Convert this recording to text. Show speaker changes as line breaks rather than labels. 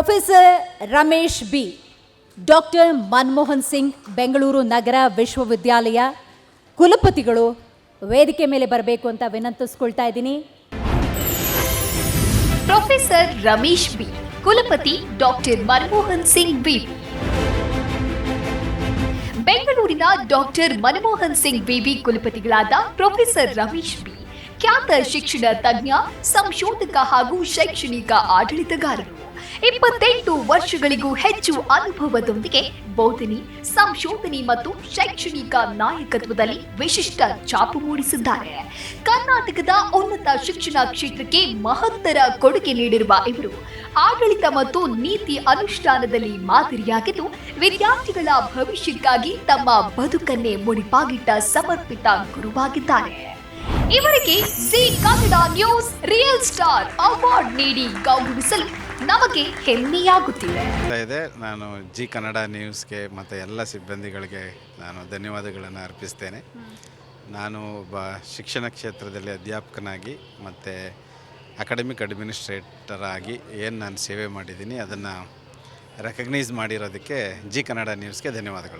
Professor Ramesh B, doctor Manmohan Singh Bengaluru ನಗರ ವಿಶ್ವವಿದ್ಯಾಲಯ ಕುಲಪತಿಗಳು ವೇದಿಕೆ ಮೇಲೆ ಬರಬೇಕು ಅಂತ ವಿನಂತಿಸ್ಕೊಳ್ತಾ ಇದ್ದೀನಿ.
ಪ್ರೊಫೆಸರ್ ರಮೇಶ್ ಬಿ, ಕುಲಪತಿ ಡಾಕ್ಟರ್ ಮನಮೋಹನ್ ಸಿಂಗ್ ಬಿ. ಬೆಂಗಳೂರಿನ ಡಾಕ್ಟರ್ ಮನಮೋಹನ್ ಸಿಂಗ್ ಬಿಬಿ ಕುಲಪತಿಗಳಾದ ಪ್ರೊಫೆಸರ್ ರಮೇಶ್ ಬಿ ಖ್ಯಾತ ಶಿಕ್ಷಣ ತಜ್ಞ, ಸಂಶೋಧಕ ಹಾಗೂ ಶೈಕ್ಷಣಿಕ ಆಡಳಿತಗಾರರು. 28 ವರ್ಷಗಳಿಗೂ ಹೆಚ್ಚು ಅನುಭವದೊಂದಿಗೆ ಬೋಧನೆ, ಸಂಶೋಧನೆ ಮತ್ತು ಶೈಕ್ಷಣಿಕ ನಾಯಕತ್ವದಲ್ಲಿ ವಿಶಿಷ್ಟ ಛಾಪು ಮೂಡಿಸಿದ್ದಾರೆ. ಕರ್ನಾಟಕದ ಉನ್ನತ ಶಿಕ್ಷಣ ಕ್ಷೇತ್ರಕ್ಕೆ ಮಹತ್ತರ ಕೊಡುಗೆ ನೀಡಿರುವ ಇವರು ಆಡಳಿತ ಮತ್ತು ನೀತಿ ಅನುಷ್ಠಾನದಲ್ಲಿ ಮಾದರಿಯಾಗಿದ್ದು, ವಿದ್ಯಾರ್ಥಿಗಳ ಭವಿಷ್ಯಕ್ಕಾಗಿ ತಮ್ಮ ಬದುಕನ್ನೇ ಮುಡಿಪಾಗಿಟ್ಟ ಸಮರ್ಪಿತ ಗುರುವಾಗಿದ್ದಾರೆ. ಇವರಿಗೆ G Kannada news real star award ನೀಡಿ ಗೌರವಿಸಲು ನಮಗೆ ಹೆಮ್ಮೆಯಾಗುತ್ತಿದೆ.
ನಾನು ಜಿ ಕನ್ನಡ ನ್ಯೂಸ್ಗೆ ಮತ್ತು ಎಲ್ಲ ಸಿಬ್ಬಂದಿಗಳಿಗೆ ನಾನು ಧನ್ಯವಾದಗಳನ್ನು ಅರ್ಪಿಸ್ತೇನೆ. ನಾನು ಒಬ್ಬ ಶಿಕ್ಷಣ ಕ್ಷೇತ್ರದಲ್ಲಿ ಅಧ್ಯಾಪಕನಾಗಿ ಮತ್ತು ಅಕಾಡೆಮಿಕ್ ಅಡ್ಮಿನಿಸ್ಟ್ರೇಟರ್ ಆಗಿ ಏನು ನಾನು ಸೇವೆ ಮಾಡಿದ್ದೀನಿ ಅದನ್ನು ರೆಕಗ್ನೈಸ್ ಮಾಡಿರೋದಕ್ಕೆ ಜಿ ಕನ್ನಡ ನ್ಯೂಸ್ಗೆ ಧನ್ಯವಾದಗಳು.